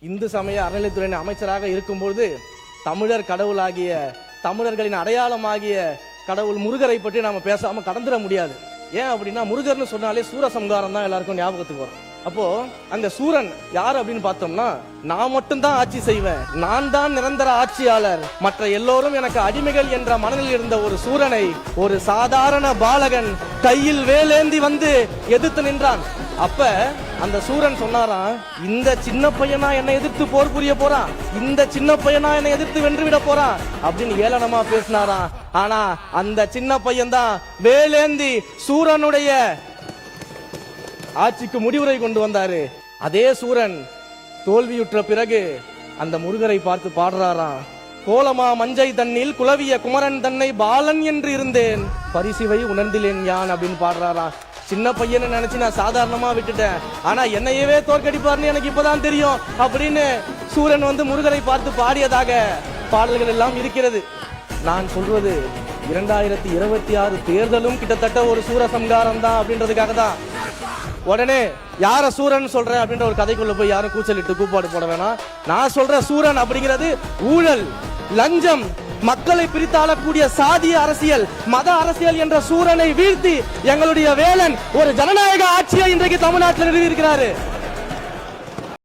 இந்து சமய அறநிலைத்துறை அமைச்சராக இருக்கும்போது தமிழர் கடவுளாகிய தமிழர்களின் அடையாளமாகிய கடவுள் முருகரை பற்றி நாம பேசாம கடந்துட முடியாது. ஏன் அப்படின்னா முருகர்னு சொன்னாலே சூரசம்ஹாரம் தான் எல்லாருக்கும் ஞாபகத்துக்கு வரும். அப்போ அந்த சூரன் யார் அப்படின்னு பார்த்தோம்னா, நான் மட்டும்தான் ஆட்சி செய்வேன், நான் தான் நிரந்தர ஆட்சியாளர், மற்ற எல்லோரும் எனக்கு அடிமைகள் என்ற மனநிலையில் இருந்த ஒரு சூரனை ஒரு சாதாரண பாலகன் கையில் வேலேந்தி வந்து எதிர்த்து நின்றான். அப்ப அந்த சூரன் சொன்னாராம், இந்த சின்ன பையனா என்னை எதிர்த்து போர் புரிய போறான், இந்த சின்ன பையனா என்னை எதிர்த்து வென்று விட போறான் அப்படின்னு ஏளனமா பேசினாராம். ஆனா அந்த சின்ன பையன் தான் வேலேந்தி சூரனுடைய ஆட்சிக்கு முடிவுரை கொண்டு வந்தாரு. அதே சூரன் தோல்வியுற்ற பிறகு அந்த முருகரை பார்த்து பாடுறாராம், கோலமா மஞ்சை தண்ணில் குலவிய குமரன் தன்னை பாலன் என்று இருந்தேன், பரிசிவை உணர்ந்திலேன் யான் அப்படின்னு பாடுறாராம். சின்ன பையனை நினைச்சு நான் சாதாரணமா விட்டுட்டேன், ஆனா என்னையவே தோற்கடிப்பார்னு எனக்கு இப்பதான் தெரியும் அப்படின்னு சூரன் வந்து முருகரை பார்த்து பாடியதாக பாடல்கள் எல்லாம் இருக்கிறது. நான் சொல்றது 2026 தேர்தலும் கிட்டத்தட்ட ஒரு சூரசம்ஹாரம் தான் அப்படின்றதுக்காக தான். உடனே யார சூரன் சொல்ற அப்படின்ற ஒரு கதைக்குள்ள போய் யாரும் கூச்சலிட்டு கூப்பாடு போட வேணாம். நான் சொல்ற சூரன் அப்படிங்கிறது ஊழல், லஞ்சம், மக்களை பிரித்தாளக்கூடிய சாதிய அரசியல், மத அரசியல் என்ற சூரனை வீழ்த்தி எங்களுடைய வேலன் ஒரு ஜனநாயக ஆட்சியை இன்றைக்கு தமிழ்நாட்டில் நிறுவி இருக்கிறாரு.